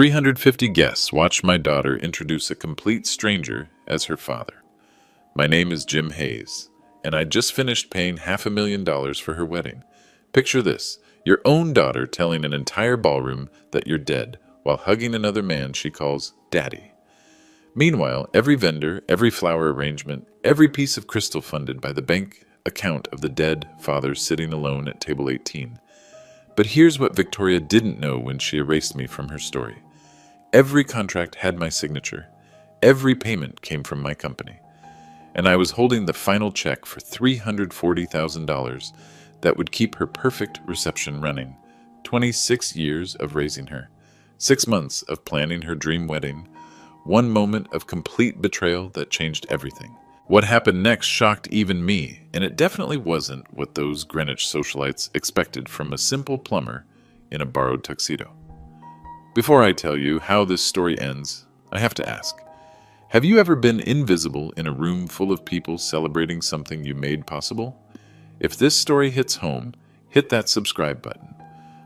350 guests watched my daughter introduce a complete stranger as her father. My name is Jim Hayes, and I just finished paying $500,000 for her wedding. Picture this, your own daughter telling an entire ballroom that you're dead while hugging another man she calls Daddy. Meanwhile, every vendor, every flower arrangement, every piece of crystal funded by the bank account of the dead father sitting alone at table 18. But here's what Victoria didn't know when she erased me from her story. Every contract had my signature. Every payment came from my company. And I was holding the final check for $340,000 that would keep her perfect reception running. 26 years of raising her. 6 months of planning her dream wedding. One moment of complete betrayal that changed everything. What happened next shocked even me, and it definitely wasn't what those Greenwich socialites expected from a simple plumber in a borrowed tuxedo. Before I tell you how this story ends, I have to ask, have you ever been invisible in a room full of people celebrating something you made possible? If this story hits home, hit that subscribe button.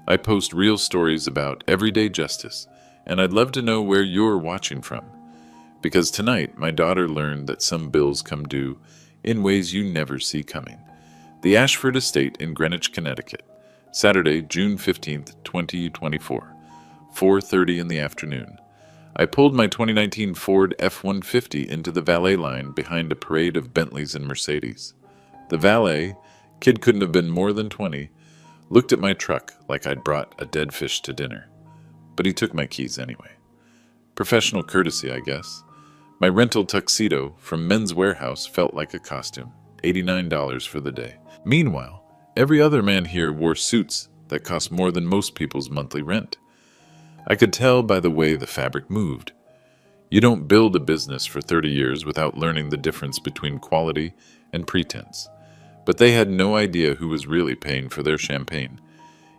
I post real stories about everyday justice, and I'd love to know where you're watching from. Because tonight, my daughter learned that some bills come due in ways you never see coming. The Ashford Estate in Greenwich, Connecticut, Saturday, June 15th, 2024, 4:30 in the afternoon. I pulled my 2019 Ford F-150 into the valet line behind a parade of Bentleys and Mercedes. The valet, kid couldn't have been more than 20, looked at my truck like I'd brought a dead fish to dinner. But he took my keys anyway. Professional courtesy, I guess. My rental tuxedo from Men's Warehouse felt like a costume, $89 for the day. Meanwhile, every other man here wore suits that cost more than most people's monthly rent. I could tell by the way the fabric moved. You don't build a business for 30 years without learning the difference between quality and pretense. But they had no idea who was really paying for their champagne.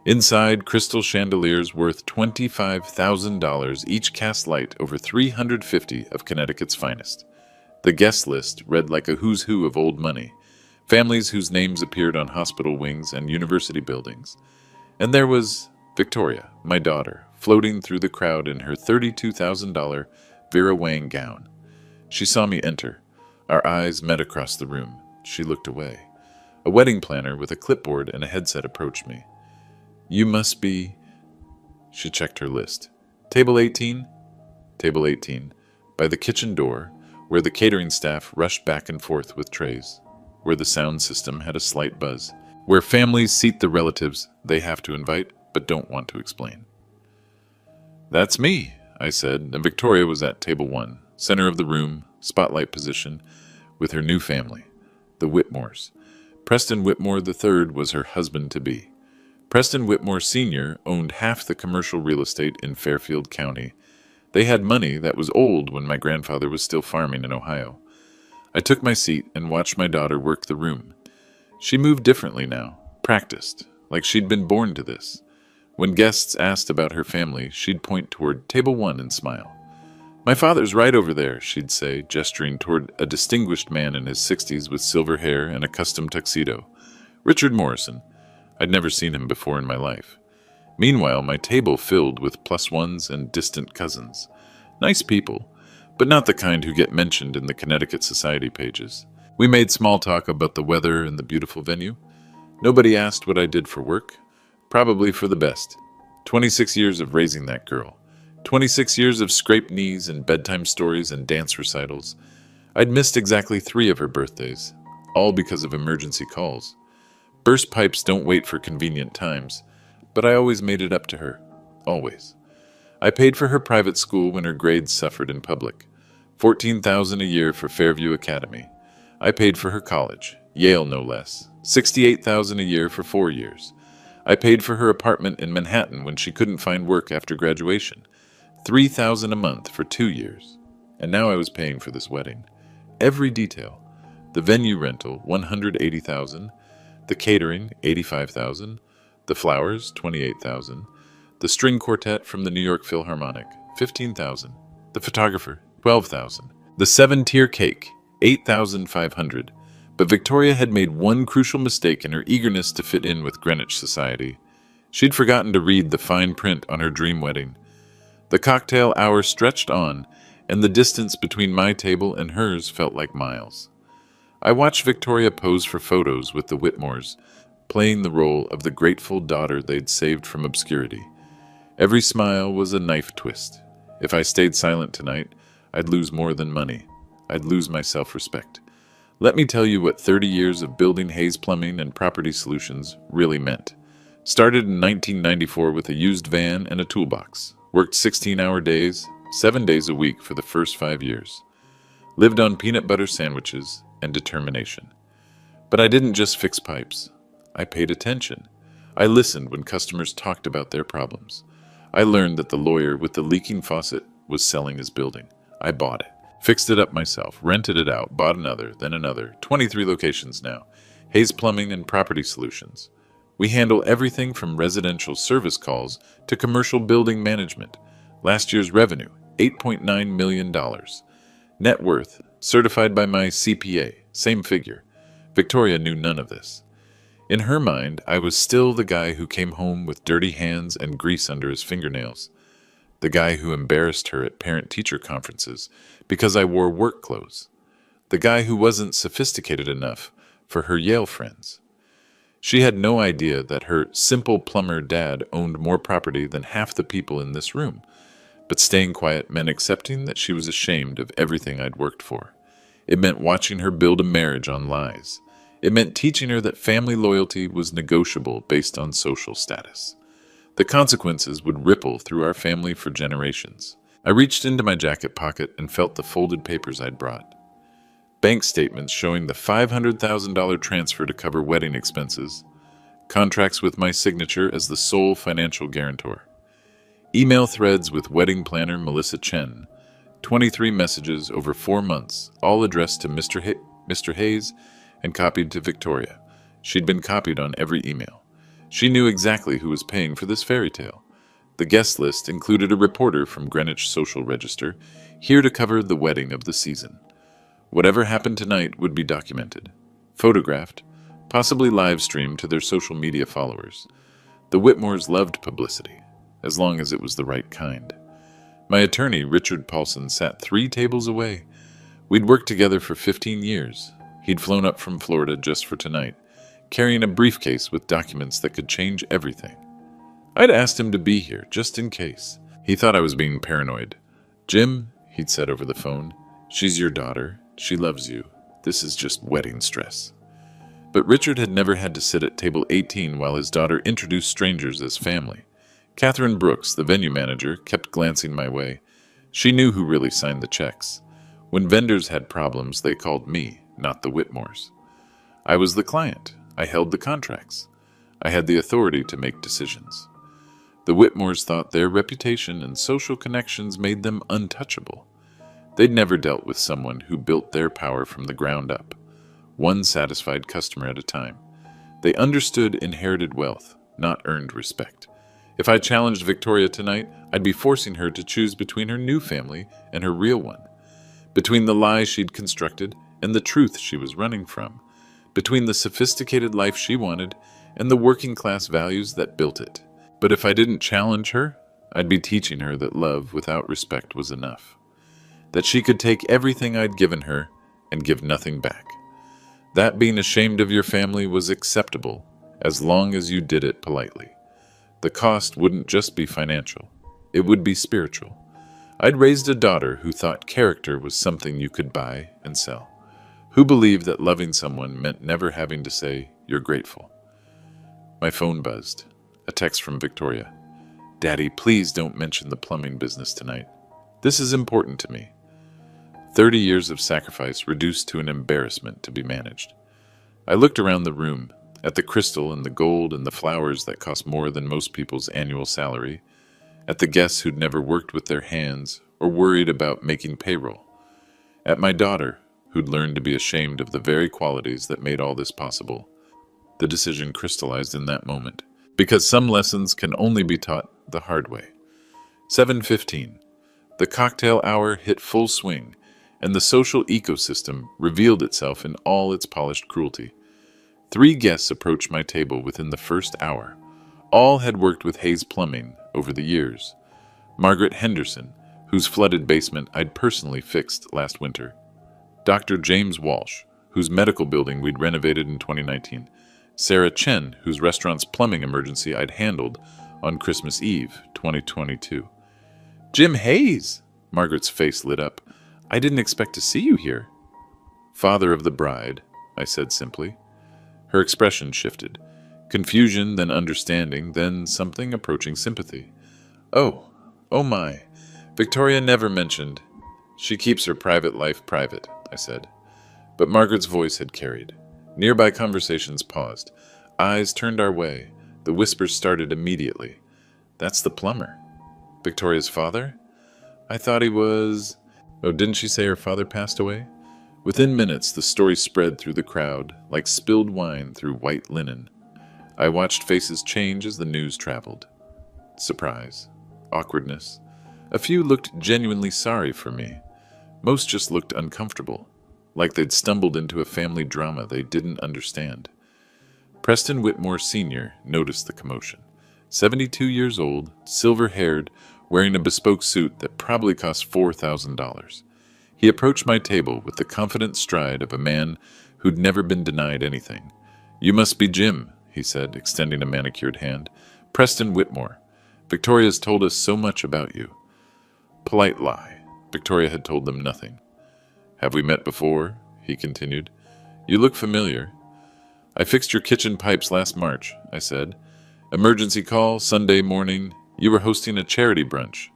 Inside, crystal chandeliers worth $25,000 each cast light over 350 of Connecticut's finest. The guest list read like a who's who of old money, families whose names appeared on hospital wings and university buildings. And there was Victoria, my daughter, floating through the crowd in her $32,000 Vera Wang gown. She saw me enter. Our eyes met across the room. She looked away. A wedding planner with a clipboard and a headset approached me. You must be... She checked her list. Table 18? Table 18. By the kitchen door, where the catering staff rushed back and forth with trays. Where the sound system had a slight buzz. Where families seat the relatives they have to invite, but don't want to explain. That's me, I said, and Victoria was at table 1, center of the room, spotlight position, with her new family, the Whitmores. Preston Whitmore III was her husband-to-be. Preston Whitmore Sr. owned half the commercial real estate in Fairfield County. They had money that was old when my grandfather was still farming in Ohio. I took my seat and watched my daughter work the room. She moved differently now, practiced, like she'd been born to this. When guests asked about her family, she'd point toward table 1 and smile. My father's right over there, she'd say, gesturing toward a distinguished man in his 60s with silver hair and a custom tuxedo. Richard Morrison. I'd never seen him before in my life. Meanwhile, my table filled with +1s and distant cousins. Nice people, but not the kind who get mentioned in the Connecticut Society pages. We made small talk about the weather and the beautiful venue. Nobody asked what I did for work. Probably for the best. 26 years of raising that girl. 26 years of scraped knees and bedtime stories and dance recitals. I'd missed exactly 3 of her birthdays, all because of emergency calls. Burst pipes don't wait for convenient times, but I always made it up to her. Always. I paid for her private school when her grades suffered in public. $14,000 a year for Fairview Academy. I paid for her college, Yale no less. $68,000 a year for 4 years. I paid for her apartment in Manhattan when she couldn't find work after graduation. $3,000 a month for 2 years. And now I was paying for this wedding. Every detail. The venue rental, $180,000. The catering, $85,000. The flowers, $28,000. The string quartet from the New York Philharmonic, $15,000. The photographer, $12,000. The 7-tier cake, $8,500. But Victoria had made one crucial mistake in her eagerness to fit in with Greenwich society. She'd forgotten to read the fine print on her dream wedding. The cocktail hour stretched on, and the distance between my table and hers felt like miles. I watched Victoria pose for photos with the Whitmores, playing the role of the grateful daughter they'd saved from obscurity. Every smile was a knife twist. If I stayed silent tonight, I'd lose more than money. I'd lose my self-respect. Let me tell you what 30 years of building Hayes Plumbing and Property Solutions really meant. Started in 1994 with a used van and a toolbox. Worked 16-hour days, 7 days a week for the first 5 years. Lived on peanut butter sandwiches and determination. But I didn't just fix pipes. I paid attention. I listened when customers talked about their problems. I learned that the lawyer with the leaking faucet was selling his building. I bought it. Fixed it up myself, rented it out, bought another, then another. 23 locations now. Hayes Plumbing and Property Solutions. We handle everything from residential service calls to commercial building management. Last year's revenue, $8.9 million. Net worth, certified by my CPA, same figure. Victoria knew none of this. In her mind, I was still the guy who came home with dirty hands and grease under his fingernails. The guy who embarrassed her at parent-teacher conferences because I wore work clothes. The guy who wasn't sophisticated enough for her Yale friends. She had no idea that her simple plumber dad owned more property than half the people in this room. But staying quiet meant accepting that she was ashamed of everything I'd worked for. It meant watching her build a marriage on lies. It meant teaching her that family loyalty was negotiable based on social status. The consequences would ripple through our family for generations. I reached into my jacket pocket and felt the folded papers I'd brought. Bank statements showing the $500,000 transfer to cover wedding expenses. Contracts with my signature as the sole financial guarantor. Email threads with wedding planner Melissa Chen. 23 messages over 4 months, all addressed to Mr. Hayes and copied to Victoria. She'd been copied on every email. She knew exactly who was paying for this fairy tale. The guest list included a reporter from Greenwich Social Register, here to cover the wedding of the season. Whatever happened tonight would be documented, photographed, possibly live-streamed to their social media followers. The Whitmores loved publicity, as long as it was the right kind. My attorney, Richard Paulson, sat 3 tables away. We'd worked together for 15 years. He'd flown up from Florida just for tonight, carrying a briefcase with documents that could change everything. I'd asked him to be here, just in case. He thought I was being paranoid. "Jim," he'd said over the phone, "she's your daughter. She loves you. This is just wedding stress." But Richard had never had to sit at table 18 while his daughter introduced strangers as family. Catherine Brooks, the venue manager, kept glancing my way. She knew who really signed the checks. When vendors had problems, they called me, not the Whitmores. I was the client. I held the contracts. I had the authority to make decisions. The Whitmores thought their reputation and social connections made them untouchable. They'd never dealt with someone who built their power from the ground up, one satisfied customer at a time. They understood inherited wealth, not earned respect. If I challenged Victoria tonight, I'd be forcing her to choose between her new family and her real one, between the lies she'd constructed and the truth she was running from, between the sophisticated life she wanted and the working-class values that built it. But if I didn't challenge her, I'd be teaching her that love without respect was enough, that she could take everything I'd given her and give nothing back, that being ashamed of your family was acceptable as long as you did it politely. The cost wouldn't just be financial, it would be spiritual. I'd raised a daughter who thought character was something you could buy and sell, who believed that loving someone meant never having to say, "You're grateful." My phone buzzed. A text from Victoria. "Daddy, please don't mention the plumbing business tonight. This is important to me." 30 years of sacrifice reduced to an embarrassment to be managed. I looked around the room, at the crystal and the gold and the flowers that cost more than most people's annual salary, at the guests who'd never worked with their hands or worried about making payroll, at my daughter who'd learned to be ashamed of the very qualities that made all this possible. The decision crystallized in that moment, because some lessons can only be taught the hard way. 7:15. The cocktail hour hit full swing, and the social ecosystem revealed itself in all its polished cruelty. 3 guests approached my table within the first hour. All had worked with Hayes Plumbing over the years. Margaret Henderson, whose flooded basement I'd personally fixed last winter. Dr. James Walsh, whose medical building we'd renovated in 2019. Sarah Chen, whose restaurant's plumbing emergency I'd handled on Christmas Eve, 2022. Jim Hayes! Margaret's face lit up. I didn't expect to see you here. Father of the bride, I said simply. Her expression shifted. Confusion, then understanding, then something approaching sympathy. Oh my. Victoria never mentioned. She keeps her private life private, I said. But Margaret's voice had carried. Nearby conversations paused. Eyes turned our way. The whispers started immediately. That's the plumber. Victoria's father? I thought he was... Oh, didn't she say her father passed away? Within minutes, the story spread through the crowd, like spilled wine through white linen. I watched faces change as the news traveled. Surprise. Awkwardness. A few looked genuinely sorry for me. Most just looked uncomfortable, like they'd stumbled into a family drama they didn't understand. Preston Whitmore Sr. noticed the commotion. 72 years old, silver-haired, wearing a bespoke suit that probably cost $4,000. He approached my table with the confident stride of a man who'd never been denied anything. You must be Jim, he said, extending a manicured hand. Preston Whitmore. Victoria's told us so much about you. Polite lie. Victoria had told them nothing. Have we met before? He continued. You look familiar. I fixed your kitchen pipes last March, I said. Emergency call, Sunday morning. You were hosting a charity brunch.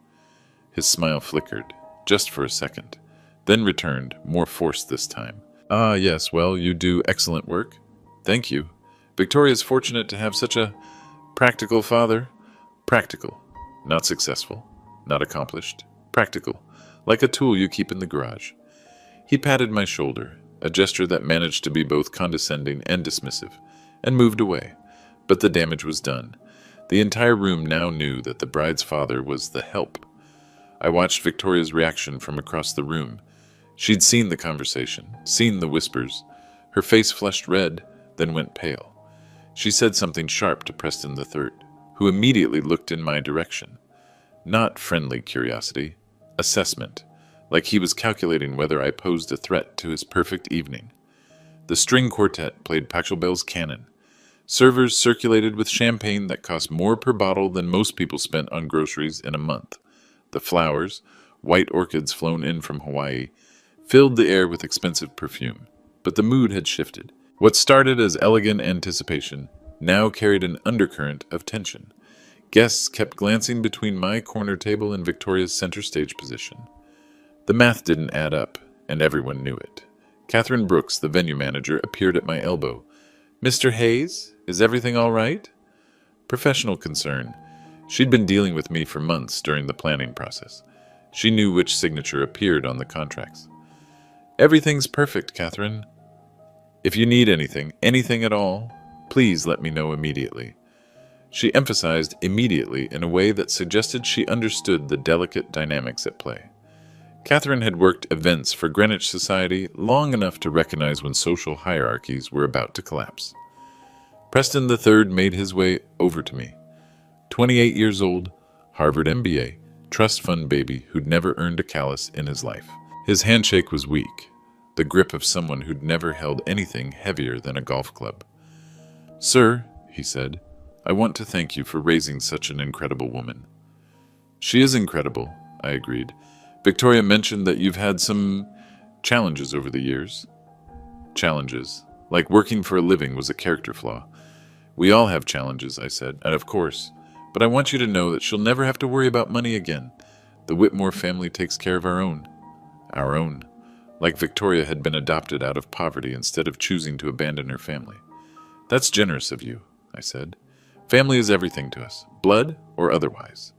His smile flickered, just for a second, then returned, more forced this time. Ah, yes, well, you do excellent work. Thank you. Victoria's fortunate to have such a practical father. Practical. Not successful. Not accomplished. Practical. Like a tool you keep in the garage. He patted my shoulder, a gesture that managed to be both condescending and dismissive, and moved away. But the damage was done. The entire room now knew that the bride's father was the help. I watched Victoria's reaction from across the room. She'd seen the conversation, seen the whispers. Her face flushed red, then went pale. She said something sharp to Preston III, who immediately looked in my direction. Not friendly curiosity, assessment, like he was calculating whether I posed a threat to his perfect evening. The string quartet played Pachelbel's canon. Servers circulated with champagne that cost more per bottle than most people spent on groceries in a month. The flowers, white orchids flown in from Hawaii, filled the air with expensive perfume. But the mood had shifted. What started as elegant anticipation now carried an undercurrent of tension. Guests kept glancing between my corner table and Victoria's center stage position. The math didn't add up, and everyone knew it. Catherine Brooks, the venue manager, appeared at my elbow. Mr. Hayes, is everything all right? Professional concern. She'd been dealing with me for months during the planning process. She knew which signature appeared on the contracts. Everything's perfect, Catherine. If you need anything at all, please let me know immediately. She emphasized immediately in a way that suggested she understood the delicate dynamics at play. Catherine had worked events for Greenwich Society long enough to recognize when social hierarchies were about to collapse. Preston III made his way over to me. 28 years old, Harvard MBA, trust fund baby who'd never earned a callus in his life. His handshake was weak, the grip of someone who'd never held anything heavier than a golf club. Sir, he said, I want to thank you for raising such an incredible woman. She is incredible, I agreed. Victoria mentioned that you've had some challenges over the years. Challenges, like working for a living, was a character flaw. We all have challenges, I said, and of course, but I want you to know that she'll never have to worry about money again. The Whitmore family takes care of our own. Our own. Like Victoria had been adopted out of poverty instead of choosing to abandon her family. That's generous of you, I said. Family is everything to us, blood or otherwise.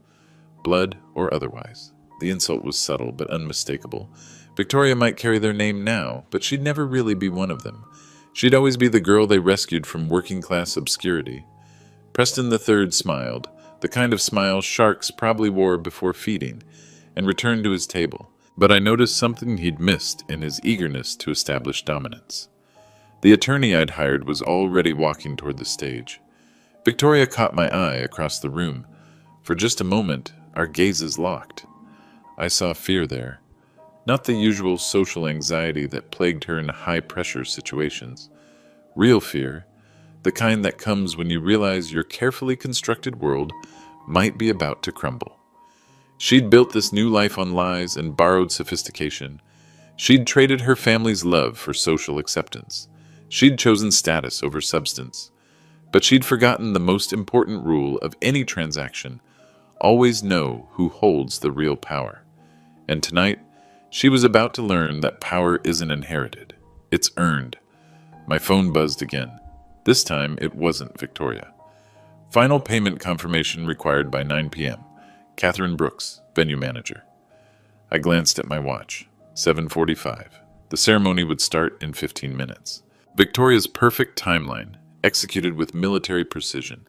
Blood or otherwise. The insult was subtle but unmistakable. Victoria might carry their name now, but she'd never really be one of them. She'd always be the girl they rescued from working-class obscurity. Preston III smiled, the kind of smile sharks probably wore before feeding, and returned to his table. But I noticed something he'd missed in his eagerness to establish dominance. The attorney I'd hired was already walking toward the stage. Victoria caught my eye across the room. For just a moment, our gazes locked. I saw fear there, not the usual social anxiety that plagued her in high-pressure situations. Real fear, the kind that comes when you realize your carefully constructed world might be about to crumble. She'd built this new life on lies and borrowed sophistication. She'd traded her family's love for social acceptance. She'd chosen status over substance. But she'd forgotten the most important rule of any transaction: always know who holds the real power. And tonight, she was about to learn that power isn't inherited. It's earned. My phone buzzed again. This time, it wasn't Victoria. Final payment confirmation required by 9 p.m. Catherine Brooks, venue manager. I glanced at my watch. 7:45. The ceremony would start in 15 minutes. Victoria's perfect timeline, executed with military precision.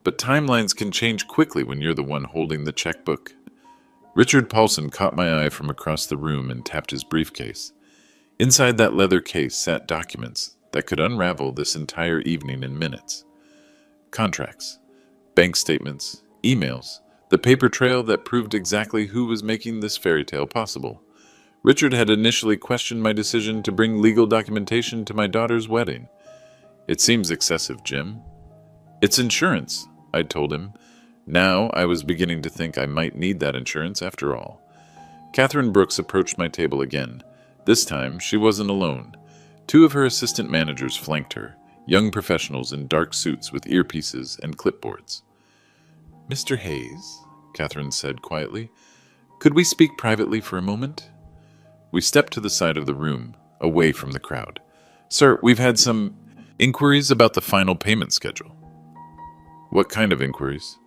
But timelines can change quickly when you're the one holding the checkbook. Richard Paulson caught my eye from across the room and tapped his briefcase. Inside that leather case sat documents that could unravel this entire evening in minutes. Contracts, bank statements, emails, the paper trail that proved exactly who was making this fairy tale possible. Richard had initially questioned my decision to bring legal documentation to my daughter's wedding. "It seems excessive, Jim." "It's insurance," I told him. Now I was beginning to think I might need that insurance after all. Catherine Brooks approached my table again. This time, she wasn't alone. Two of her assistant managers flanked her, young professionals in dark suits with earpieces and clipboards. "Mr. Hayes," Catherine said quietly, "could we speak privately for a moment?" We stepped to the side of the room, away from the crowd. "Sir, we've had some inquiries about the final payment schedule." "What kind of inquiries?"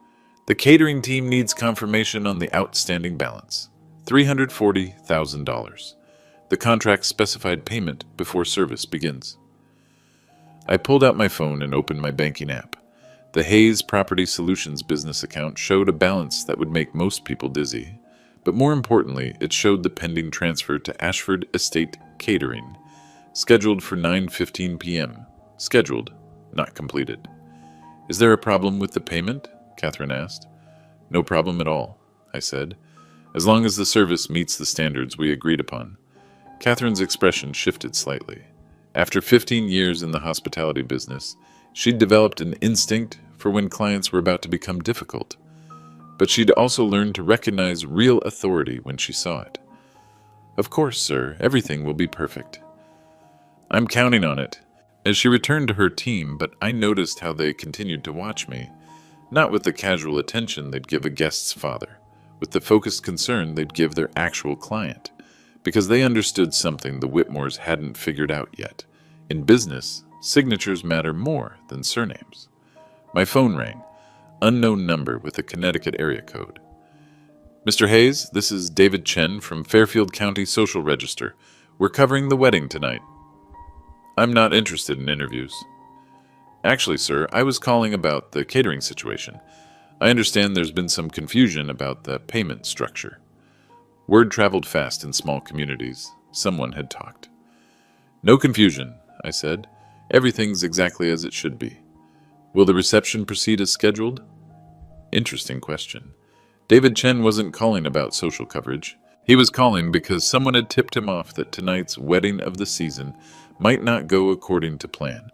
"The catering team needs confirmation on the outstanding balance. $340,000. The contract specified payment before service begins." I pulled out my phone and opened my banking app. The Hayes Property Solutions business account showed a balance that would make most people dizzy. But more importantly, it showed the pending transfer to Ashford Estate Catering, scheduled for 9:15 p.m. Scheduled, not completed. "Is there a problem with the payment?" Catherine asked. "No problem at all," I said, "as long as the service meets the standards we agreed upon." Catherine's expression shifted slightly. After 15 years in the hospitality business, she'd developed an instinct for when clients were about to become difficult. But she'd also learned to recognize real authority when she saw it. "Of course, sir, everything will be perfect." "I'm counting on it." As she returned to her team, but I noticed how they continued to watch me, not with the casual attention they'd give a guest's father, with the focused concern they'd give their actual client, because they understood something the Whitmores hadn't figured out yet. In business, signatures matter more than surnames. My phone rang. Unknown number with a Connecticut area code. "Mr. Hayes, this is David Chen from Fairfield County Social Register. We're covering the wedding tonight." "I'm not interested in interviews." "Actually, sir, I was calling about the catering situation. I understand there's been some confusion about the payment structure." Word traveled fast in small communities. Someone had talked. "No confusion," I said. "Everything's exactly as it should be. Will the reception proceed as scheduled?" Interesting question. David Chen wasn't calling about social coverage. He was calling because someone had tipped him off that tonight's wedding of the season might not go according to plan.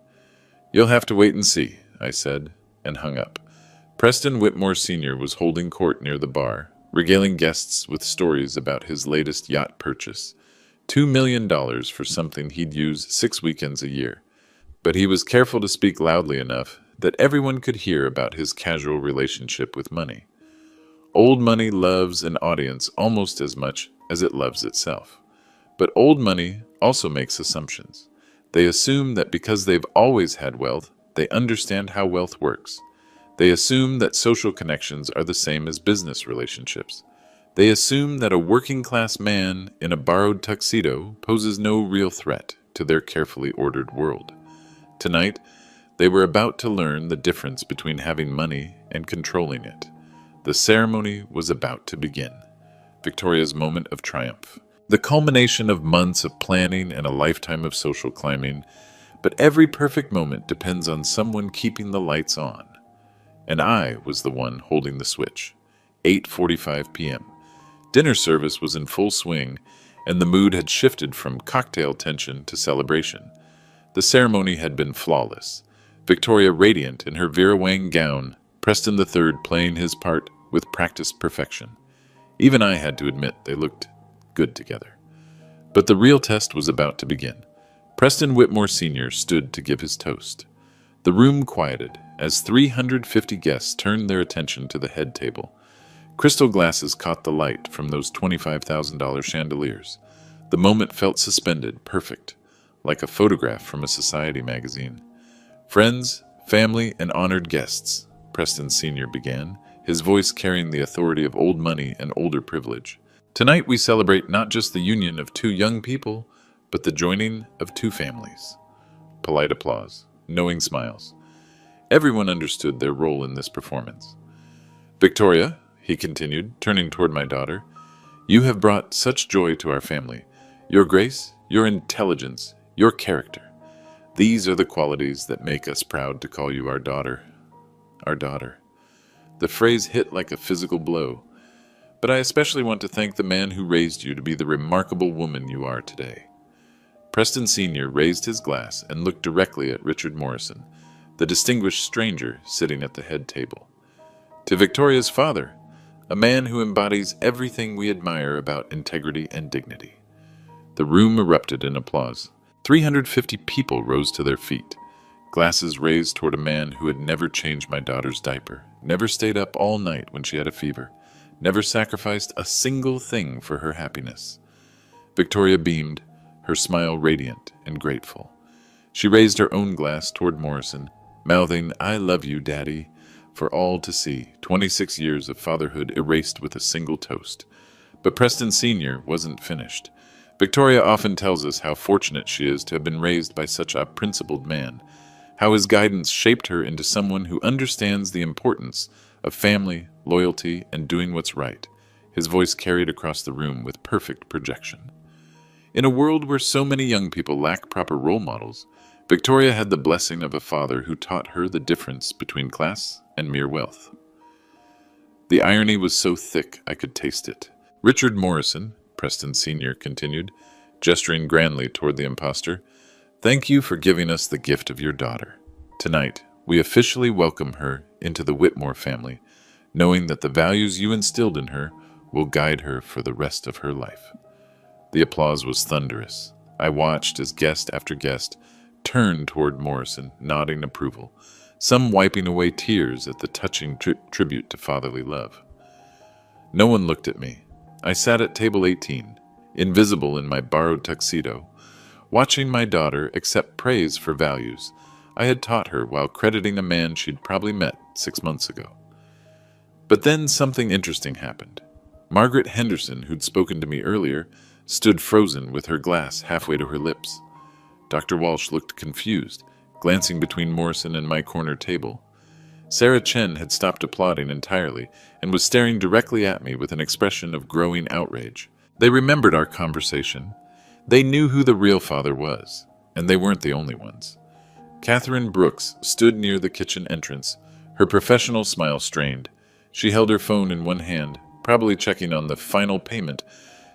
"You'll have to wait and see," I said, and hung up. Preston Whitmore Sr. was holding court near the bar, regaling guests with stories about his latest yacht purchase. $2 million for something he'd use 6 weekends a year. But he was careful to speak loudly enough that everyone could hear about his casual relationship with money. Old money loves an audience almost as much as it loves itself. But old money also makes assumptions. They assume that because they've always had wealth, they understand how wealth works. They assume that social connections are the same as business relationships. They assume that a working-class man in a borrowed tuxedo poses no real threat to their carefully ordered world. Tonight, they were about to learn the difference between having money and controlling it. The ceremony was about to begin. Victoria's moment of triumph. The culmination of months of planning and a lifetime of social climbing. But every perfect moment depends on someone keeping the lights on. And I was the one holding the switch. 8:45 p.m. Dinner service was in full swing, and the mood had shifted from cocktail tension to celebration. The ceremony had been flawless. Victoria radiant in her Vera Wang gown, Preston III playing his part with practiced perfection. Even I had to admit they looked good together. But the real test was about to begin. Preston Whitmore Sr. stood to give his toast. The room quieted as 350 guests turned their attention to the head table. Crystal glasses caught the light from those $25,000 chandeliers. The moment felt suspended, perfect, like a photograph from a society magazine. Friends, family, and honored guests, Preston Sr. began, his voice carrying the authority of old money and older privilege. Tonight we celebrate not just the union of two young people, but the joining of two families. Polite applause, knowing smiles. Everyone understood their role in this performance. Victoria, he continued, turning toward my daughter, you have brought such joy to our family. Your grace, your intelligence, your character. These are the qualities that make us proud to call you our daughter. Our daughter. The phrase hit like a physical blow. But I especially want to thank the man who raised you to be the remarkable woman you are today. Preston Sr. raised his glass and looked directly at Richard Morrison, the distinguished stranger sitting at the head table. To Victoria's father, a man who embodies everything we admire about integrity and dignity. The room erupted in applause. 350 people rose to their feet, glasses raised toward a man who had never changed my daughter's diaper, never stayed up all night when she had a fever, never sacrificed a single thing for her happiness. Victoria beamed, her smile radiant and grateful. She raised her own glass toward Morrison, mouthing, "I love you, Daddy," for all to see, 26 years of fatherhood erased with a single toast. But Preston Sr. wasn't finished. Victoria often tells us how fortunate she is to have been raised by such a principled man, how his guidance shaped her into someone who understands the importance of family, loyalty, and doing what's right. His voice carried across the room with perfect projection. In a world where so many young people lack proper role models, Victoria had the blessing of a father who taught her the difference between class and mere wealth. The irony was so thick I could taste it. Richard Morrison, Preston Sr. continued, gesturing grandly toward the impostor, thank you for giving us the gift of your daughter. Tonight, we officially welcome her into the Whitmore family, knowing that the values you instilled in her will guide her for the rest of her life. The applause was thunderous. I watched as guest after guest turned toward Morrison, nodding approval, some wiping away tears at the touching tribute to fatherly love. No one looked at me. I sat at table 18, invisible in my borrowed tuxedo, watching my daughter accept praise for values I had taught her while crediting a man she'd probably met 6 months ago. But then something interesting happened. Margaret Henderson, who'd spoken to me earlier, stood frozen with her glass halfway to her lips. Dr. Walsh looked confused, glancing between Morrison and my corner table. Sarah Chen had stopped applauding entirely and was staring directly at me with an expression of growing outrage. They remembered our conversation. They knew who the real father was, and they weren't the only ones. Catherine Brooks stood near the kitchen entrance, her professional smile strained. She held her phone in one hand, probably checking on the final payment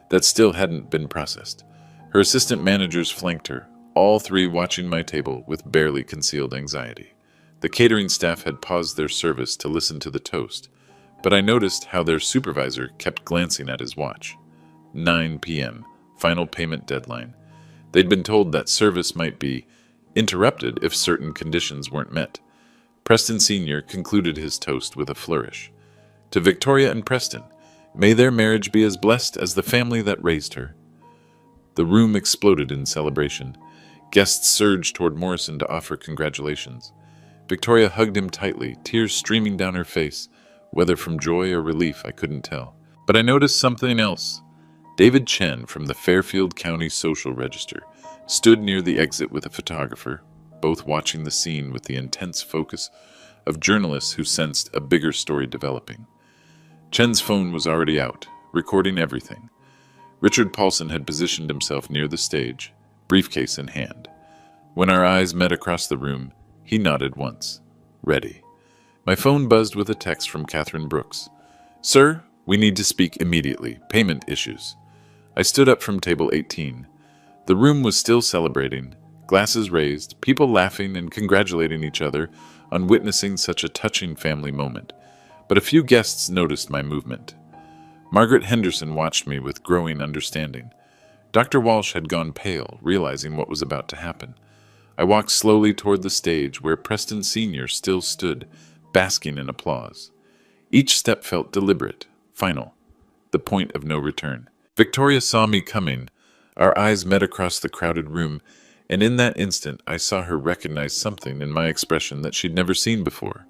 that still hadn't been processed. Her assistant managers flanked her, all three watching my table with barely concealed anxiety. The catering staff had paused their service to listen to the toast, but I noticed how their supervisor kept glancing at his watch. 9 p.m., final payment deadline. They'd been told that service might be interrupted if certain conditions weren't met. Preston Sr. concluded his toast with a flourish. To Victoria and Preston, may their marriage be as blessed as the family that raised her. The room exploded in celebration. Guests surged toward Morrison to offer congratulations. Victoria hugged him tightly, tears streaming down her face, whether from joy or relief I couldn't tell. But I noticed something else. David Chen from the Fairfield County Social Register stood near the exit with a photographer, both watching the scene with the intense focus of journalists who sensed a bigger story developing. Chen's phone was already out, recording everything. Richard Paulson had positioned himself near the stage, briefcase in hand. When our eyes met across the room, he nodded once. Ready. My phone buzzed with a text from Catherine Brooks. Sir, we need to speak immediately. Payment issues. I stood up from table 18. The room was still celebrating, glasses raised, people laughing and congratulating each other on witnessing such a touching family moment. But a few guests noticed my movement. Margaret Henderson watched me with growing understanding. Dr. Walsh had gone pale, realizing what was about to happen. I walked slowly toward the stage where Preston Sr. still stood, basking in applause. Each step felt deliberate, final, the point of no return. Victoria saw me coming. Our eyes met across the crowded room, and in that instant I saw her recognize something in my expression that she'd never seen before.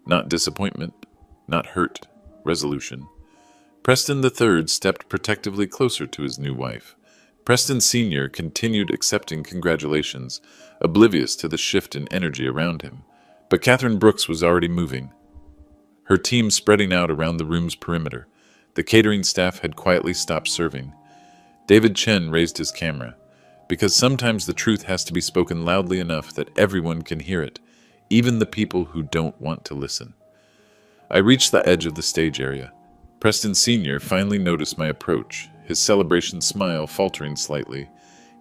Not disappointment, not hurt, resolution. Preston III stepped protectively closer to his new wife. Preston Sr. continued accepting congratulations, oblivious to the shift in energy around him. But Catherine Brooks was already moving, her team spreading out around the room's perimeter. The catering staff had quietly stopped serving. David Chen raised his camera, because sometimes the truth has to be spoken loudly enough that everyone can hear it, even the people who don't want to listen. I reached the edge of the stage area. Preston Sr. finally noticed my approach, his celebration smile faltering slightly.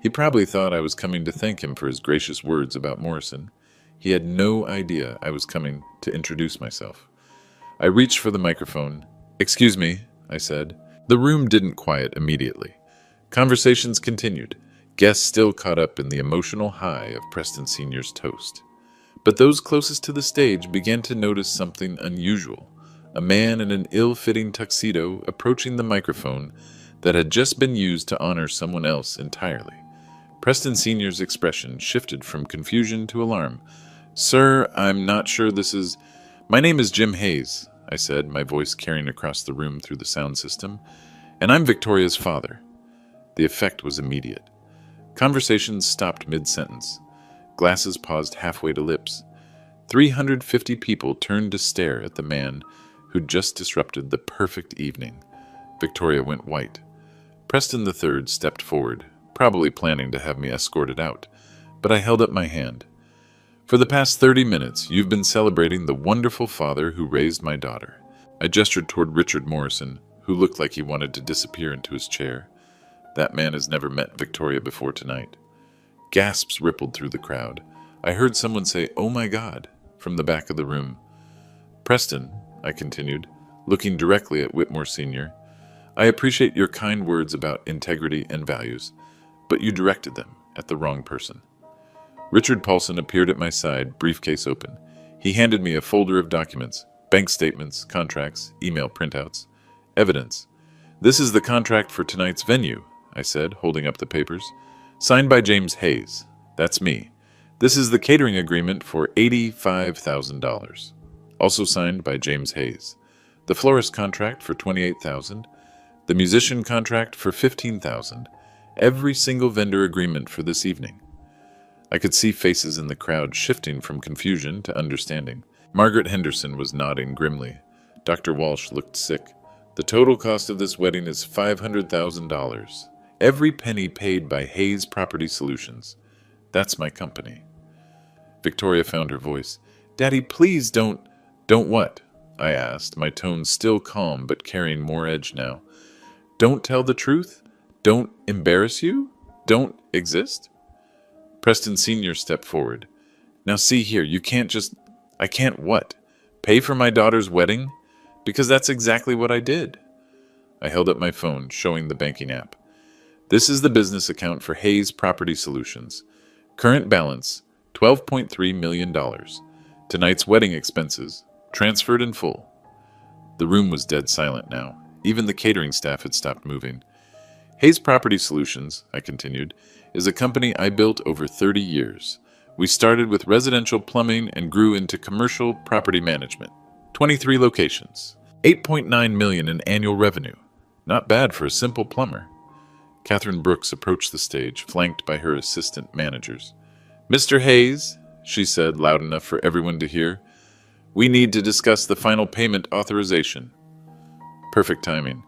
He probably thought I was coming to thank him for his gracious words about Morrison. He had no idea I was coming to introduce myself. I reached for the microphone. "Excuse me," I said. The room didn't quiet immediately. Conversations continued, guests still caught up in the emotional high of Preston Sr.'s toast. But those closest to the stage began to notice something unusual. A man in an ill-fitting tuxedo approaching the microphone that had just been used to honor someone else entirely. Preston Sr.'s expression shifted from confusion to alarm. "Sir, I'm not sure this is—" "My name is Jim Hayes," I said, my voice carrying across the room through the sound system, "and I'm Victoria's father." The effect was immediate. Conversations stopped mid-sentence. Glasses paused halfway to lips. 350 people turned to stare at the man who'd just disrupted the perfect evening. Victoria went white. Preston III stepped forward, probably planning to have me escorted out, but I held up my hand. "For the past 30 minutes, you've been celebrating the wonderful father who raised my daughter." I gestured toward Richard Morrison, who looked like he wanted to disappear into his chair. That man has never met Victoria before tonight. Gasps rippled through the crowd. I heard someone say, "Oh my God," from the back of the room. "Preston," I continued, looking directly at Whitmore Sr., "I appreciate your kind words about integrity and values, but you directed them at the wrong person." Richard Paulson appeared at my side, briefcase open. He handed me a folder of documents, bank statements, contracts, email printouts, evidence. "This is the contract for tonight's venue," I said, holding up the papers. "Signed by James Hayes. That's me. This is the catering agreement for $85,000. Also signed by James Hayes. The florist contract for $28,000. The musician contract for $15,000. Every single vendor agreement for this evening." I could see faces in the crowd shifting from confusion to understanding. Margaret Henderson was nodding grimly. Dr. Walsh looked sick. "The total cost of this wedding is $500,000. Every penny paid by Hayes Property Solutions. That's my company." Victoria found her voice. "Daddy, please don't—" "Don't what?" I asked, my tone still calm but carrying more edge now. "Don't tell the truth? Don't embarrass you? Don't exist?" Preston Sr. stepped forward. "Now see here, you can't just—" "I can't what? Pay for my daughter's wedding? Because that's exactly what I did." I held up my phone, showing the banking app. "This is the business account for Hayes Property Solutions. Current balance, $12.3 million. Tonight's wedding expenses, transferred in full." The room was dead silent now. Even the catering staff had stopped moving. "Hayes Property Solutions," I continued, "is a company I built over 30 years. We started with residential plumbing and grew into commercial property management. 23 locations. $8.9 million in annual revenue. Not bad for a simple plumber." Catherine Brooks approached the stage, flanked by her assistant managers. "Mr. Hayes," she said, loud enough for everyone to hear, "we need to discuss the final payment authorization." Perfect timing.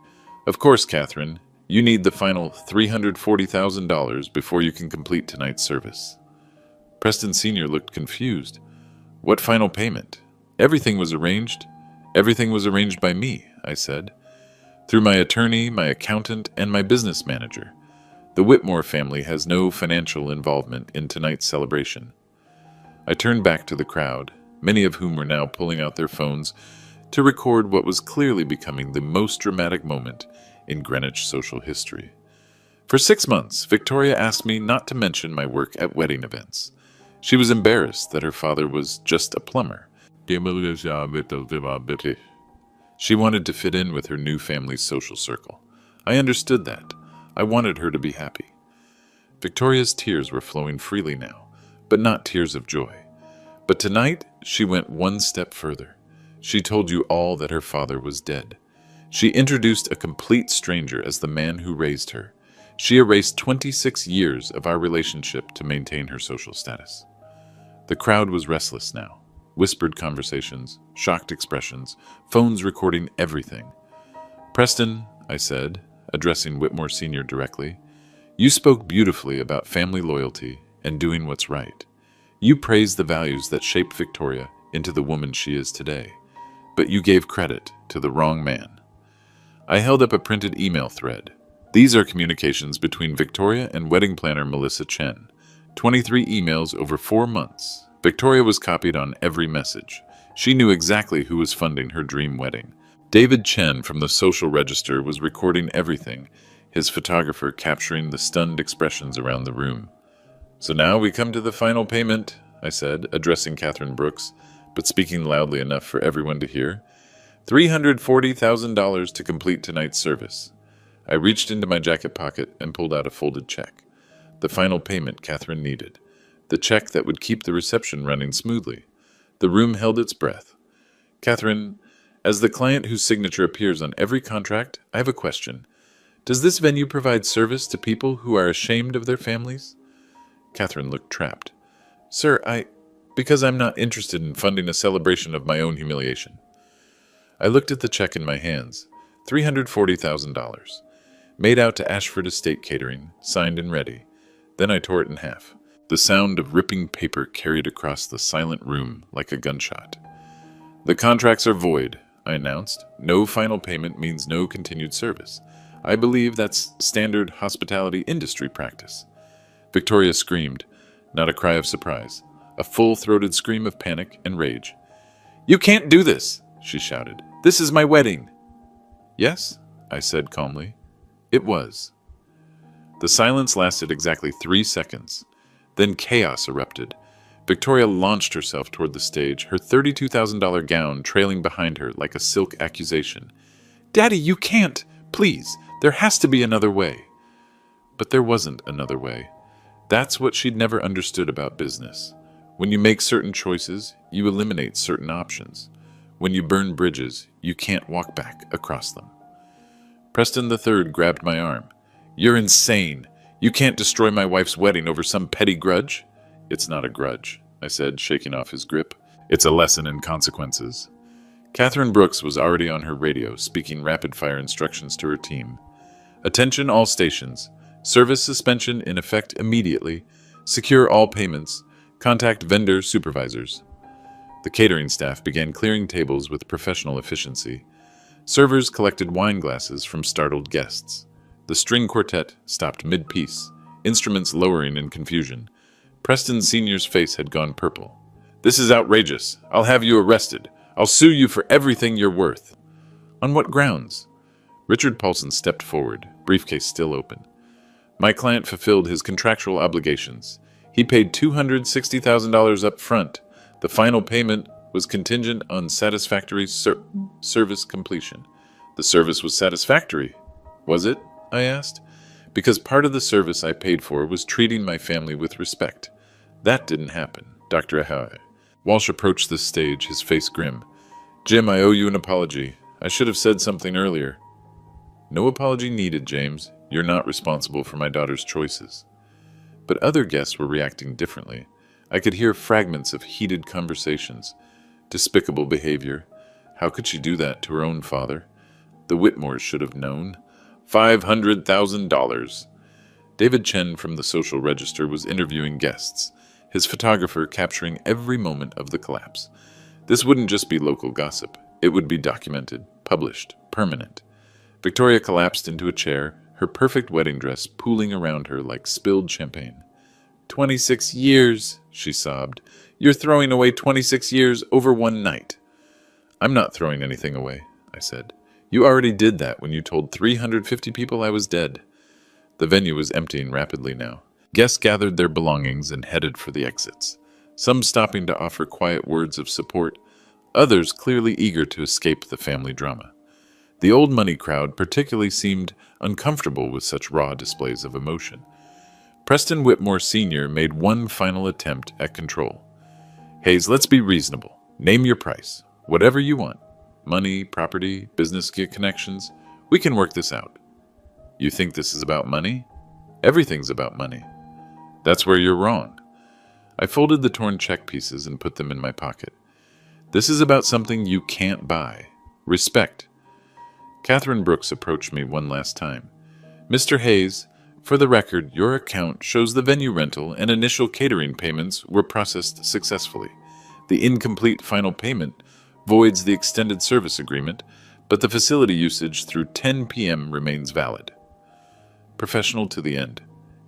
"Of course, Catherine. You need the final $340,000 before you can complete tonight's service." Preston Sr. looked confused. "What final payment? Everything was arranged. Everything was arranged by me," I said. Through my attorney, my accountant, and my business manager. The Whitmore family has no financial involvement in tonight's celebration. I turned back to the crowd, many of whom were now pulling out their phones to record what was clearly becoming the most dramatic moment in Greenwich social history. For 6 months, Victoria asked me not to mention my work at wedding events. She was embarrassed that her father was just a plumber. She wanted to fit in with her new family's social circle. I understood that. I wanted her to be happy. Victoria's tears were flowing freely now, but not tears of joy. But tonight, she went one step further. She told you all that her father was dead. She introduced a complete stranger as the man who raised her. She erased 26 years of our relationship to maintain her social status. The crowd was restless now. Whispered conversations, shocked expressions, phones recording everything. Preston, I said, addressing Whitmore Sr. directly, you spoke beautifully about family loyalty and doing what's right. You praised the values that shaped Victoria into the woman she is today, but you gave credit to the wrong man. I held up a printed email thread. These are communications between Victoria and wedding planner Melissa Chen. 23 emails over 4 months. Victoria was copied on every message. She knew exactly who was funding her dream wedding. David Chen from the Social Register was recording everything, his photographer capturing the stunned expressions around the room. So now we come to the final payment, I said, addressing Catherine Brooks, but speaking loudly enough for everyone to hear. $340,000 to complete tonight's service. I reached into my jacket pocket and pulled out a folded check. The final payment Catherine needed. The check that would keep the reception running smoothly. The room held its breath. Catherine, as the client whose signature appears on every contract, I have a question. Does this venue provide service to people who are ashamed of their families? Catherine looked trapped. Sir, because I'm not interested in funding a celebration of my own humiliation. I looked at the check in my hands. $340,000. Made out to Ashford Estate Catering, signed and ready. Then I tore it in half. The sound of ripping paper carried across the silent room like a gunshot. The contracts are void, I announced. No final payment means no continued service. I believe that's standard hospitality industry practice. Victoria screamed, not a cry of surprise, a full-throated scream of panic and rage. You can't do this, she shouted. This is my wedding. Yes, I said calmly. It was. The silence lasted exactly 3 seconds. Then chaos erupted. Victoria launched herself toward the stage, her $32,000 gown trailing behind her like a silk accusation. Daddy, you can't! Please, there has to be another way. But there wasn't another way. That's what she'd never understood about business. When you make certain choices, you eliminate certain options. When you burn bridges, you can't walk back across them. Preston III grabbed my arm. You're insane. You can't destroy my wife's wedding over some petty grudge. It's not a grudge, I said, shaking off his grip. It's a lesson in consequences. Catherine Brooks was already on her radio, speaking rapid-fire instructions to her team. Attention all stations. Service suspension in effect immediately. Secure all payments. Contact vendor supervisors. The catering staff began clearing tables with professional efficiency. Servers collected wine glasses from startled guests. The string quartet stopped mid-piece, instruments lowering in confusion. Preston Sr.'s face had gone purple. This is outrageous. I'll have you arrested. I'll sue you for everything you're worth. On what grounds? Richard Paulson stepped forward, briefcase still open. My client fulfilled his contractual obligations. He paid $260,000 up front. The final payment was contingent on satisfactory service completion. The service was satisfactory, was it? I asked. Because part of the service I paid for was treating my family with respect. That didn't happen, Dr. Ahoy. Walsh approached the stage, his face grim. Jim, I owe you an apology. I should have said something earlier. No apology needed, James. You're not responsible for my daughter's choices. But other guests were reacting differently. I could hear fragments of heated conversations. Despicable behavior. How could she do that to her own father? The Whitmores should have known. $500,000. David Chen from the Social Register was interviewing guests, his photographer capturing every moment of the collapse. This wouldn't just be local gossip. It would be documented, published, permanent. Victoria collapsed into a chair, her perfect wedding dress pooling around her like spilled champagne. 26 years, she sobbed. You're throwing away 26 years over one night. I'm not throwing anything away, I said. You already did that when you told 350 people I was dead. The venue was emptying rapidly now. Guests gathered their belongings and headed for the exits, some stopping to offer quiet words of support, others clearly eager to escape the family drama. The old money crowd particularly seemed uncomfortable with such raw displays of emotion. Preston Whitmore Sr. made one final attempt at control. Hayes, let's be reasonable. Name your price. Whatever you want. Money, property, business connections. We can work this out. You think this is about money? Everything's about money. That's where you're wrong. I folded the torn check pieces and put them in my pocket. This is about something you can't buy. Respect. Catherine Brooks approached me one last time. Mr. Hayes, for the record, your account shows the venue rental and initial catering payments were processed successfully. The incomplete final payment voids the extended service agreement, but the facility usage through 10 p.m. remains valid. Professional to the end.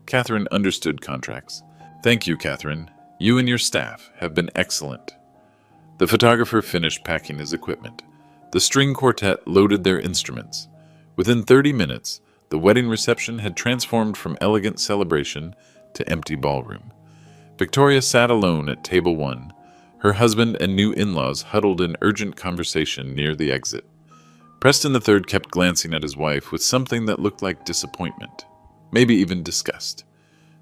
Catherine understood contracts. Thank you, Catherine. You and your staff have been excellent. The photographer finished packing his equipment. The string quartet loaded their instruments. Within 30 minutes, the wedding reception had transformed from elegant celebration to empty ballroom. Victoria sat alone at table 1, her husband and new in-laws huddled in urgent conversation near the exit. Preston III kept glancing at his wife with something that looked like disappointment, maybe even disgust.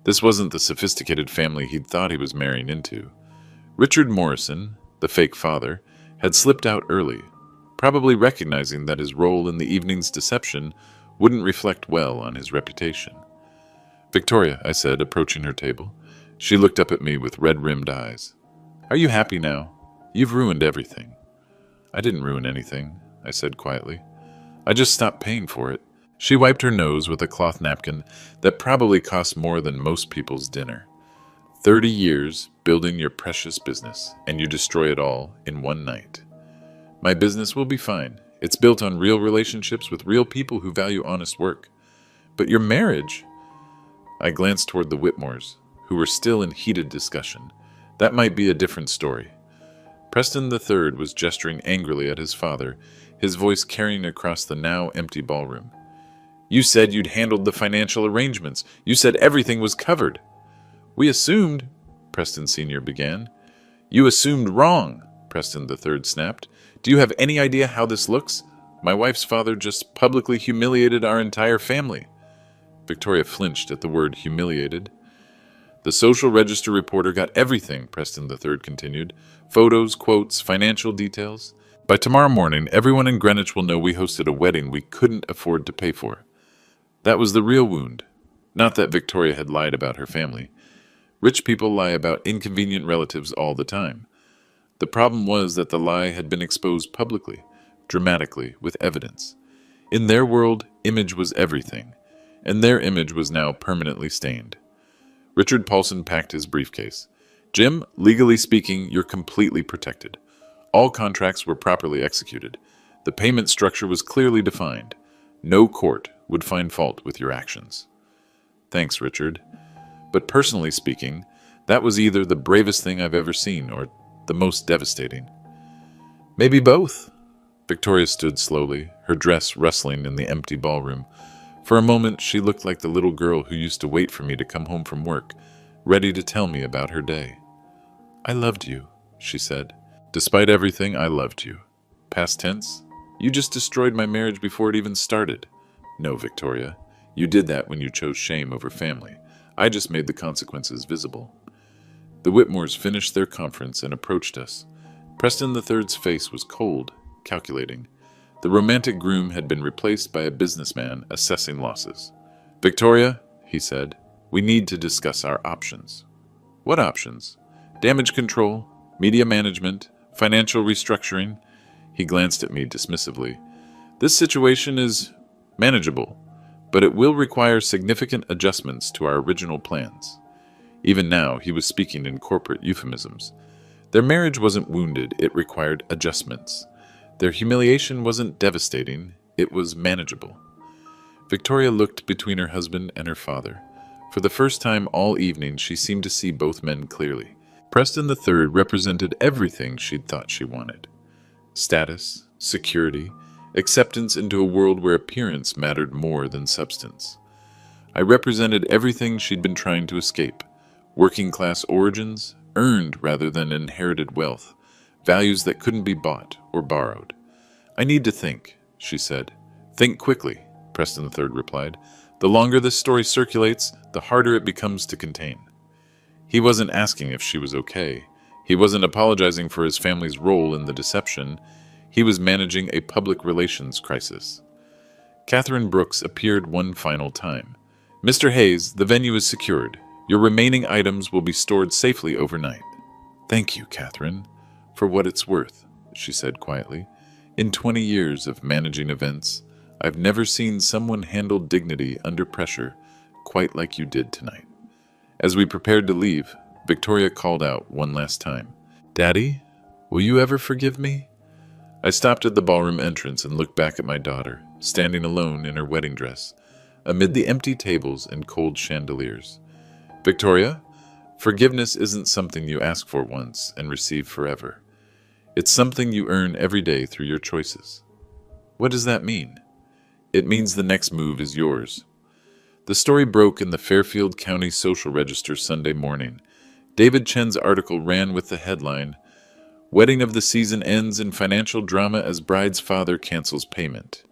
This wasn't the sophisticated family he'd thought he was marrying into. Richard Morrison, the fake father, had slipped out early, probably recognizing that his role in the evening's deception wouldn't reflect well on his reputation. Victoria, I said, approaching her table. She looked up at me with red-rimmed eyes. Are you happy now? You've ruined everything. I didn't ruin anything, I said quietly. I just stopped paying for it. She wiped her nose with a cloth napkin that probably cost more than most people's dinner. 30 years building your precious business, and you destroy it all in one night. My business will be fine. It's built on real relationships with real people who value honest work. But your marriage? I glanced toward the Whitmores, who were still in heated discussion. That might be a different story. Preston III was gesturing angrily at his father, his voice carrying across the now empty ballroom. You said you'd handled the financial arrangements. You said everything was covered. We assumed, Preston Sr. began. You assumed wrong, Preston III snapped. Do you have any idea how this looks? My wife's father just publicly humiliated our entire family. Victoria flinched at the word humiliated. The social register reporter got everything, Preston III continued. Photos, quotes, financial details. By tomorrow morning, everyone in Greenwich will know we hosted a wedding we couldn't afford to pay for. That was the real wound. Not that Victoria had lied about her family. Rich people lie about inconvenient relatives all the time. The problem was that the lie had been exposed publicly, dramatically, with evidence. In their world, image was everything, and their image was now permanently stained. Richard Paulson packed his briefcase. Jim, legally speaking, you're completely protected. All contracts were properly executed. The payment structure was clearly defined. No court would find fault with your actions. Thanks, Richard. But personally speaking, that was either the bravest thing I've ever seen or the most devastating. Maybe both. Victoria stood slowly, her dress rustling in the empty ballroom. For a moment, she looked like the little girl who used to wait for me to come home from work, ready to tell me about her day. I loved you, she said. Despite everything, I loved you. Past tense? You just destroyed my marriage before it even started. No, Victoria. You did that when you chose shame over family. I just made the consequences visible. The Whitmores finished their conference and approached us. Preston III's face was cold, calculating. The romantic groom had been replaced by a businessman assessing losses. Victoria, he said, we need to discuss our options. What options? Damage control, media management, financial restructuring. He glanced at me dismissively. This situation is manageable, but it will require significant adjustments to our original plans. Even now, he was speaking in corporate euphemisms. Their marriage wasn't wounded, it required adjustments. Their humiliation wasn't devastating, it was manageable. Victoria looked between her husband and her father. For the first time all evening, she seemed to see both men clearly. Preston III represented everything she'd thought she wanted. Status, security, acceptance into a world where appearance mattered more than substance. I represented everything she'd been trying to escape. Working-class origins, earned rather than inherited wealth, values that couldn't be bought or borrowed. "I need to think," she said. "Think quickly," Preston III replied. "The longer this story circulates, the harder it becomes to contain." He wasn't asking if she was okay. He wasn't apologizing for his family's role in the deception. He was managing a public relations crisis. Catherine Brooks appeared one final time. "Mr. Hayes, the venue is secured. Your remaining items will be stored safely overnight." "Thank you, Catherine, for what it's worth," she said quietly. "In 20 years of managing events, I've never seen someone handle dignity under pressure quite like you did tonight." As we prepared to leave, Victoria called out one last time, "Daddy, will you ever forgive me?" I stopped at the ballroom entrance and looked back at my daughter, standing alone in her wedding dress, amid the empty tables and cold chandeliers. "Victoria, forgiveness isn't something you ask for once and receive forever. It's something you earn every day through your choices." "What does that mean?" "It means the next move is yours." The story broke in the Fairfield County Social Register Sunday morning. David Chen's article ran with the headline, "Wedding of the Season Ends in Financial Drama as Bride's Father Cancels Payment."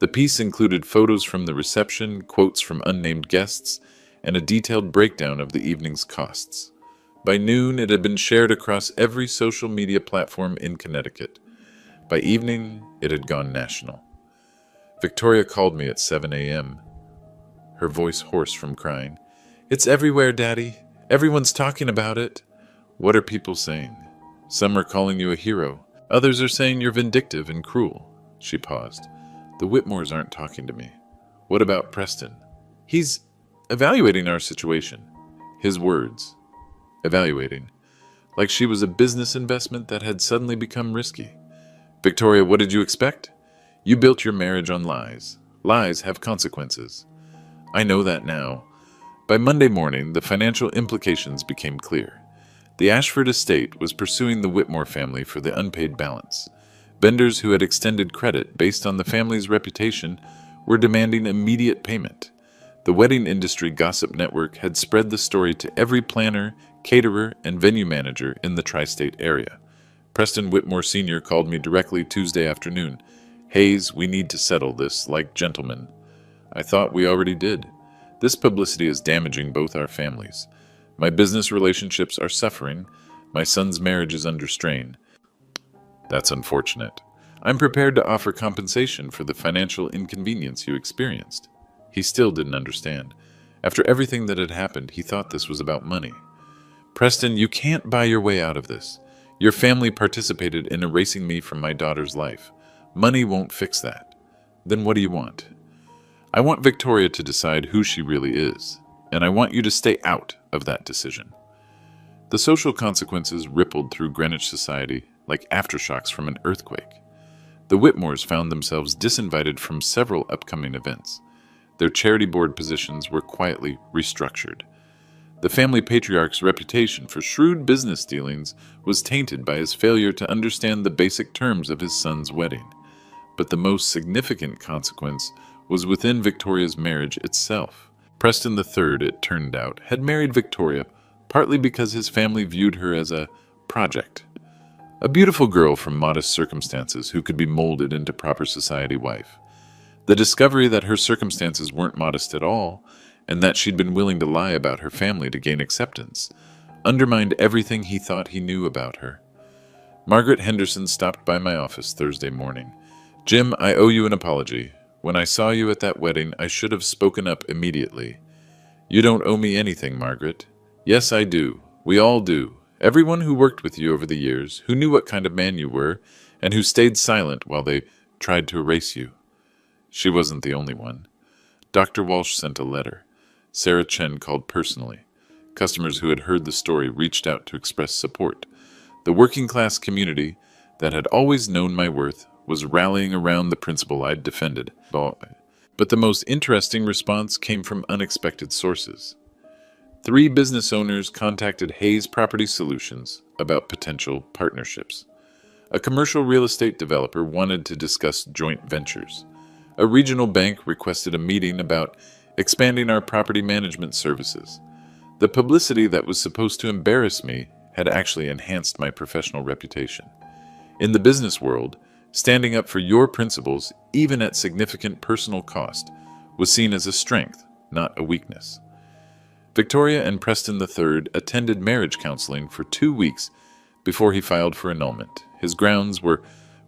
The piece included photos from the reception, quotes from unnamed guests, and a detailed breakdown of the evening's costs. By noon, it had been shared across every social media platform in Connecticut. By evening, it had gone national. Victoria called me at 7 a.m., her voice hoarse from crying. "It's everywhere, Daddy. Everyone's talking about it." "What are people saying?" "Some are calling you a hero. Others are saying you're vindictive and cruel." She paused. "The Whitmores aren't talking to me." "What about Preston?" "He's evaluating our situation." His words. Evaluating. Like she was a business investment that had suddenly become risky. "Victoria, what did you expect? You built your marriage on lies. Lies have consequences." "I know that now." By Monday morning, the financial implications became clear. The Ashford estate was pursuing the Whitmore family for the unpaid balance. Vendors who had extended credit based on the family's reputation were demanding immediate payment. The wedding industry gossip network had spread the story to every planner, caterer, and venue manager in the tri-state area. Preston Whitmore Sr. called me directly Tuesday afternoon. "Hayes, we need to settle this like gentlemen." I thought we already did. This publicity is damaging both our families. My business relationships are suffering. My son's marriage is under strain. "That's unfortunate. I'm prepared to offer compensation for the financial inconvenience you experienced." He still didn't understand. After everything that had happened, he thought this was about money. "Preston, you can't buy your way out of this. Your family participated in erasing me from my daughter's life. Money won't fix that." "Then what do you want?" "I want Victoria to decide who she really is, and I want you to stay out of that decision." The social consequences rippled through Greenwich society like aftershocks from an earthquake. The Whitmores found themselves disinvited from several upcoming events. Their charity board positions were quietly restructured. The family patriarch's reputation for shrewd business dealings was tainted by his failure to understand the basic terms of his son's wedding. But the most significant consequence was within Victoria's marriage itself. Preston III, it turned out, had married Victoria partly because his family viewed her as a project. A beautiful girl from modest circumstances who could be molded into proper society wife. The discovery that her circumstances weren't modest at all, and that she'd been willing to lie about her family to gain acceptance, undermined everything he thought he knew about her. Margaret Henderson stopped by my office Thursday morning. "Jim, I owe you an apology. When I saw you at that wedding, I should have spoken up immediately." "You don't owe me anything, Margaret." "Yes, I do. We all do. Everyone who worked with you over the years, who knew what kind of man you were, and who stayed silent while they tried to erase you." She wasn't the only one. Dr. Walsh sent a letter. Sarah Chen called personally. Customers who had heard the story reached out to express support. The working-class community, that had always known my worth was rallying around the principle I'd defended. But the most interesting response came from unexpected sources. 3 business owners contacted Hayes Property Solutions about potential partnerships. A commercial real estate developer wanted to discuss joint ventures. A regional bank requested a meeting about expanding our property management services. The publicity that was supposed to embarrass me had actually enhanced my professional reputation. In the business world, standing up for your principles, even at significant personal cost, was seen as a strength, not a weakness. Victoria and Preston III attended marriage counseling for 2 weeks before he filed for annulment. His grounds were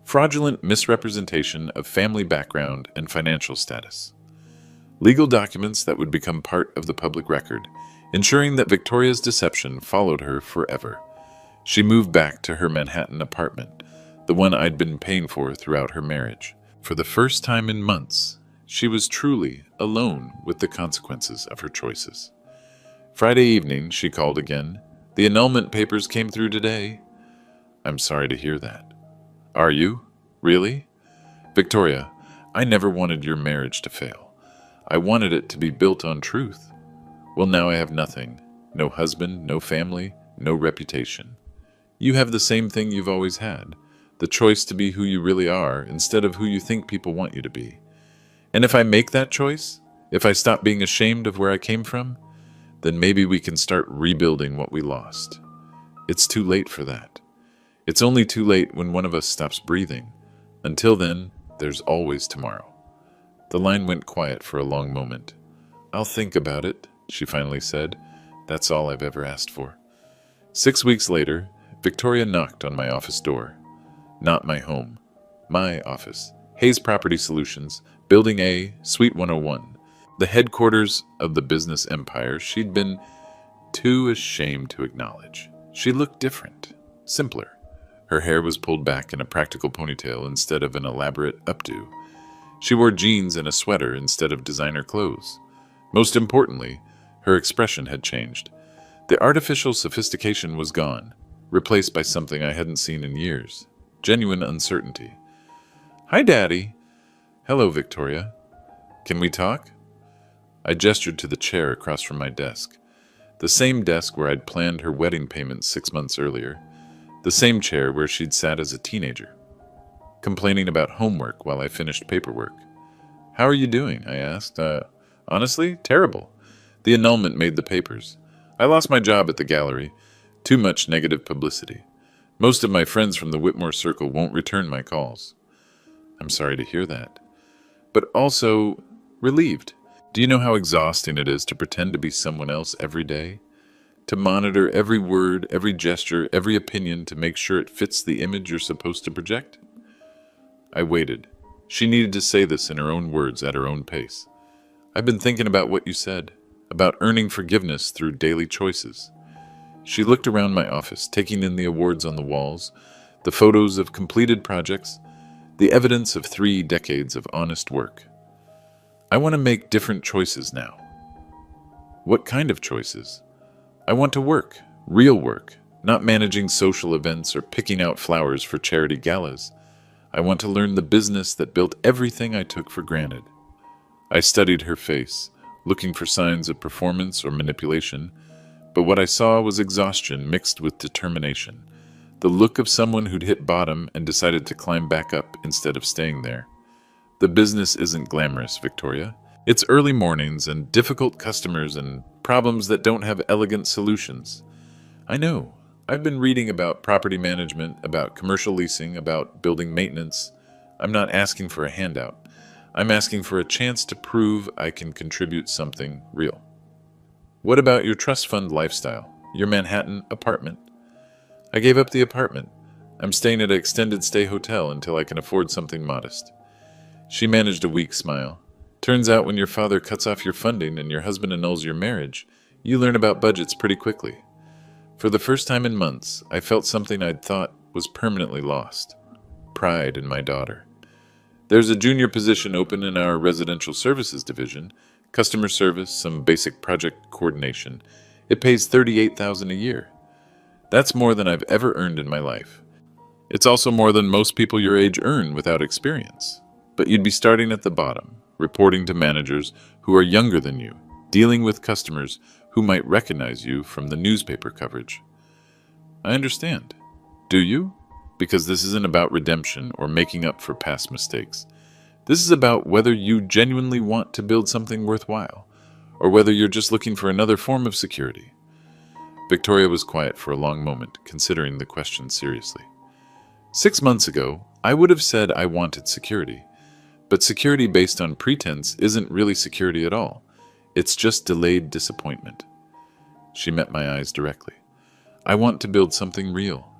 fraudulent misrepresentation of family background and financial status. Legal documents that would become part of the public record, ensuring that Victoria's deception followed her forever. She moved back to her Manhattan apartment, the one I'd been paying for throughout her marriage. For the first time in months, she was truly alone with the consequences of her choices. Friday evening, she called again. "The annulment papers came through today." "I'm sorry to hear that." "Are you? Really?" "Victoria, I never wanted your marriage to fail. I wanted it to be built on truth. Well, now I have nothing. No husband, no family, no reputation. You have the same thing you've always had, the choice to be who you really are instead of who you think people want you to be. And if I make that choice, if I stop being ashamed of where I came from, then maybe we can start rebuilding what we lost. It's too late for that. It's only too late when one of us stops breathing. Until then, there's always tomorrow." The line went quiet for a long moment. "I'll think about it," she finally said. "That's all I've ever asked for." 6 weeks later, Victoria knocked on my office door. Not my home. My office. Hayes Property Solutions, Building A, Suite 101. The headquarters of the business empire she'd been too ashamed to acknowledge. She looked different, simpler. Her hair was pulled back in a practical ponytail instead of an elaborate updo. She wore jeans and a sweater instead of designer clothes. Most importantly, her expression had changed. The artificial sophistication was gone, replaced by something I hadn't seen in years. Genuine uncertainty. "Hi, Daddy." "Hello, Victoria. Can we talk?" I gestured to the chair across from my desk. The same desk where I'd planned her wedding payments 6 months earlier. The same chair where she'd sat as a teenager, complaining about homework while I finished paperwork. "How are you doing?" I asked. Honestly, terrible. The annulment made the papers. I lost my job at the gallery. Too much negative publicity. Most of my friends from the Whitmore Circle won't return my calls." "I'm sorry to hear that." "But also relieved. Do you know how exhausting it is to pretend to be someone else every day? To monitor every word, every gesture, every opinion to make sure it fits the image you're supposed to project?" I waited. She needed to say this in her own words at her own pace. "I've been thinking about what you said, about earning forgiveness through daily choices." She looked around my office, taking in the awards on the walls, the photos of completed projects, the evidence of 3 decades of honest work. "I want to make different choices now." "What kind of choices?" "I want to work, real work, not managing social events or picking out flowers for charity galas. I want to learn the business that built everything I took for granted." I studied her face, looking for signs of performance or manipulation, but what I saw was exhaustion mixed with determination, the look of someone who'd hit bottom and decided to climb back up instead of staying there. "The business isn't glamorous, Victoria. It's early mornings and difficult customers and problems that don't have elegant solutions. I know. I've been reading about property management, about commercial leasing, about building maintenance. I'm not asking for a handout. I'm asking for a chance to prove I can contribute something real." "What about your trust fund lifestyle, your Manhattan apartment?" "I gave up the apartment. I'm staying at an extended stay hotel until I can afford something modest." She managed a weak smile. "Turns out when your father cuts off your funding and your husband annuls your marriage, you learn about budgets pretty quickly." For the first time in months, I felt something I'd thought was permanently lost. Pride in my daughter. "There's a junior position open in our residential services division, customer service, some basic project coordination. It pays $38,000 a year. That's more than I've ever earned in my life. It's also more than most people your age earn without experience. But you'd be starting at the bottom, reporting to managers who are younger than you, dealing with customers who might recognize you from the newspaper coverage. I understand. Do you? Because this isn't about redemption or making up for past mistakes. This is about whether you genuinely want to build something worthwhile, or whether you're just looking for another form of security. Victoria was quiet for a long moment, considering the question seriously. 6 months ago, I would have said I wanted security. But security based on pretense isn't really security at all. It's just delayed disappointment. She met my eyes directly. I want to build something real,